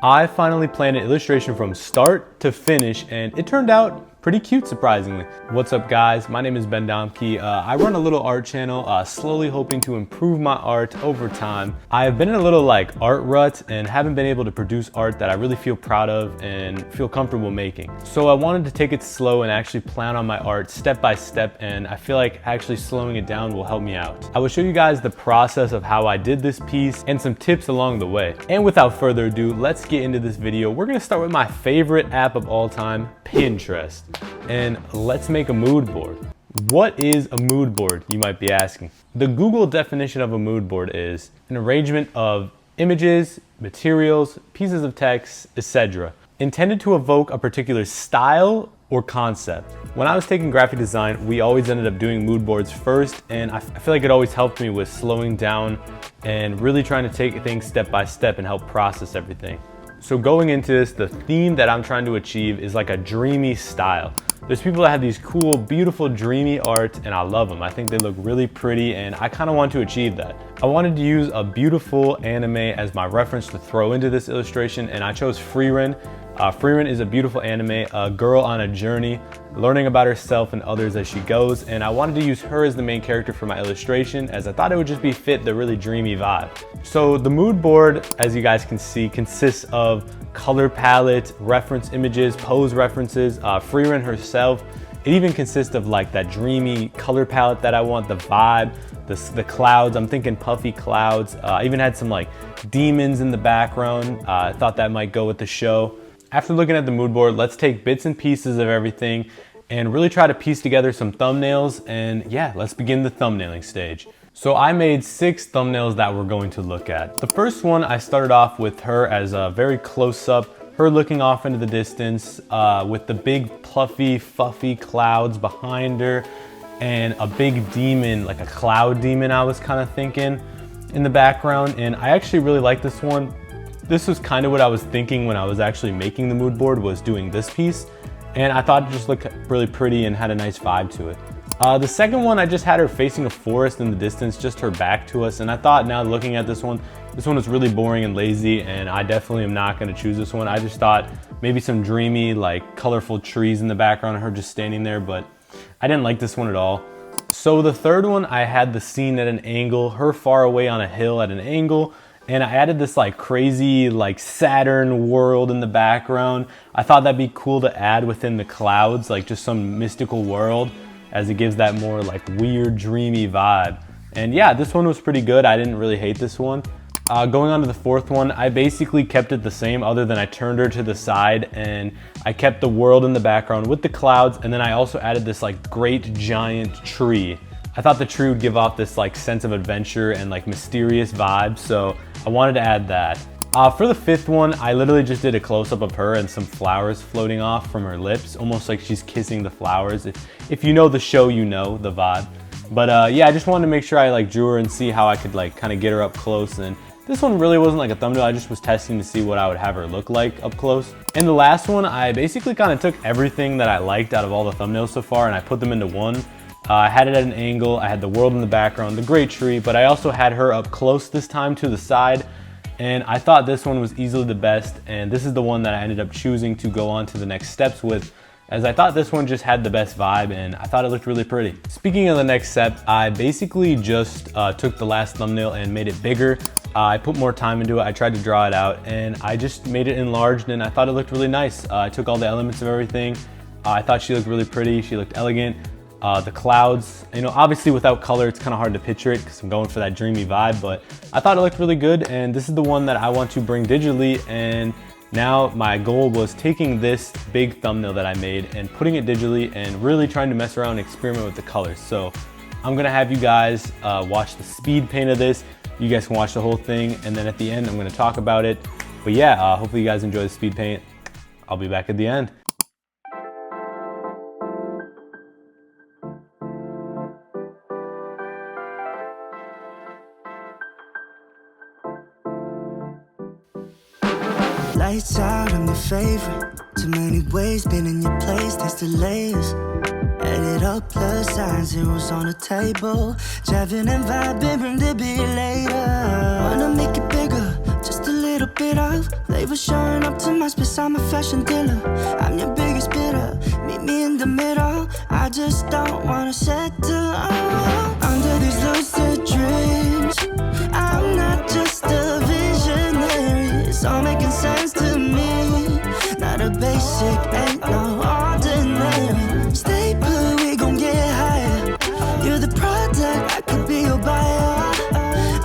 I finally planned an illustration from start to finish, and it turned out pretty cute, surprisingly. What's up, guys? My name is Domke. I run a little art channel, slowly hoping to improve my art over time. I have been in a little art rut and haven't been able to produce art that I really feel proud of and feel comfortable making. So I wanted to take it slow and actually plan on my art step by step, and I feel like actually slowing it down will help me out. I will show you guys the process of how I did this piece and some tips along the way. And without further ado, let's get into this video. We're gonna start with my favorite app of all time, Pinterest. And let's make a mood board. What is a mood board, you might be asking? The Google definition of a mood board is an arrangement of images, materials, pieces of text, etc., intended to evoke a particular style or concept. When I was taking graphic design, we always ended up doing mood boards first, and I feel like it always helped me with slowing down and really trying to take things step by step and help process everything. So going into this, the theme that I'm trying to achieve is like a dreamy style. There's people that have these cool, beautiful, dreamy art, and I love them. I think they look really pretty, and I kind of want to achieve that. I wanted to use a beautiful anime as my reference to throw into this illustration, and I chose Frieren. Frieren is a beautiful anime, a girl on a journey, learning about herself and others as she goes, and I wanted to use her as the main character for my illustration, as I thought it would just fit the really dreamy vibe. So the mood board, as you guys can see, consists of color palette, reference images, pose references, Frieren herself. It even consists of that dreamy color palette that I want, the vibe, the clouds. I'm thinking puffy clouds. I even had some demons in the background. I thought that might go with the show. After looking at the mood board, let's take bits and pieces of everything and really try to piece together some thumbnails, and yeah, let's begin the thumbnailing stage. So I made 6 thumbnails that we're going to look at. The first one, I started off with her as a very close up, her looking off into the distance with the big fluffy clouds behind her and a big demon, like a cloud demon I was kind of thinking in the background, and I actually really like this one. This was kind of what I was thinking when I was actually making the mood board, was doing this piece, and I thought it just looked really pretty and had a nice vibe to it. The second one, I just had her facing a forest in the distance, just her back to us, and I thought, now looking at this one was really boring and lazy, and I definitely am not going to choose this one. I just thought maybe some dreamy, colorful trees in the background, her just standing there, but I didn't like this one at all. So the third one, I had the scene at an angle, her far away on a hill at an angle, and I added this crazy Saturn world in the background. I thought that'd be cool to add within the clouds, just some mystical world, as it gives that more weird, dreamy vibe. And yeah, this one was pretty good. I didn't really hate this one. Going on to the fourth one, I basically kept it the same, other than I turned her to the side and I kept the world in the background with the clouds, and then I also added this great giant tree. I thought the tree would give off this sense of adventure and mysterious vibe, so I wanted to add that. For the fifth one, I literally just did a close-up of her and some flowers floating off from her lips, almost like she's kissing the flowers. If you know the show, you know the vibe. But yeah, I just wanted to make sure I drew her and see how I could kind of get her up close. And this one really wasn't a thumbnail, I just was testing to see what I would have her look like up close. And the last one, I basically kind of took everything that I liked out of all the thumbnails so far and I put them into one. I had it at an angle, I had the world in the background, the great tree, but I also had her up close this time to the side. And I thought this one was easily the best, and this is the one that I ended up choosing to go on to the next steps with, as I thought this one just had the best vibe and I thought it looked really pretty. Speaking of the next step, I basically just took the last thumbnail and made it bigger. I put more time into it, I tried to draw it out, and I just made it enlarged, and I thought it looked really nice. I took all the elements of everything. I thought she looked really pretty, she looked elegant. The clouds, obviously without color, it's kind of hard to picture it because I'm going for that dreamy vibe, but I thought it looked really good, and this is the one that I want to bring digitally. And now my goal was taking this big thumbnail that I made and putting it digitally and really trying to mess around and experiment with the colors. So I'm gonna have you guys watch the speed paint of this. You guys can watch the whole thing, and then at the end I'm gonna talk about it. But yeah, hopefully you guys enjoy the speed paint. I'll be back at the end. Lights out, I'm your favorite. Too many ways, been in your place, taste the layers. Add it up, plus sign, zeros on the table. Driving and vibing, bring the beer later. Wanna make it bigger, just a little bit of flavor showing up to my space. I'm a fashion dealer. I'm your biggest bidder. Meet me in the middle. I just don't wanna settle under these lucid dreams. I'm not just a visionary. It's all making sense to me. Not a basic, ain't no ordinary. Stay put, we gon' get higher. You're the product, I could be your buyer.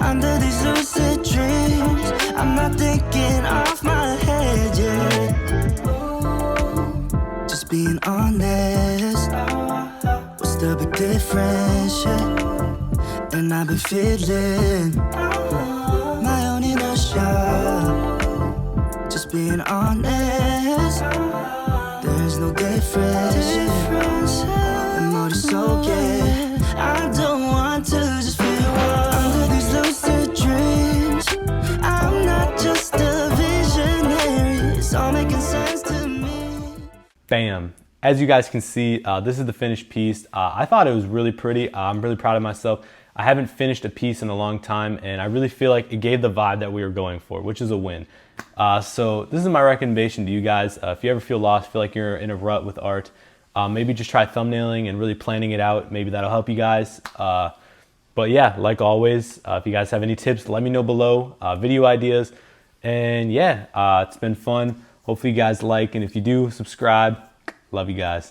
Under these lucid dreams, I'm not thinking off my head yet. Just being honest, what's the big difference? Yeah. And I've been feeling my own inertia. Just being honest, there's no difference. And more is okay. I don't want to just feel under these lucid dreams. I'm not just a visionary. It's all making sense to me. Bam. As you guys can see, this is the finished piece. I thought it was really pretty. I'm really proud of myself. I haven't finished a piece in a long time, and I really feel like it gave the vibe that we were going for, which is a win. So this is my recommendation to you guys. If you ever feel lost, feel like you're in a rut with art, maybe just try thumbnailing and really planning it out. Maybe that'll help you guys. But yeah, like always, if you guys have any tips, let me know below, video ideas. And yeah, it's been fun. Hopefully you guys like, and if you do, subscribe. Love you guys.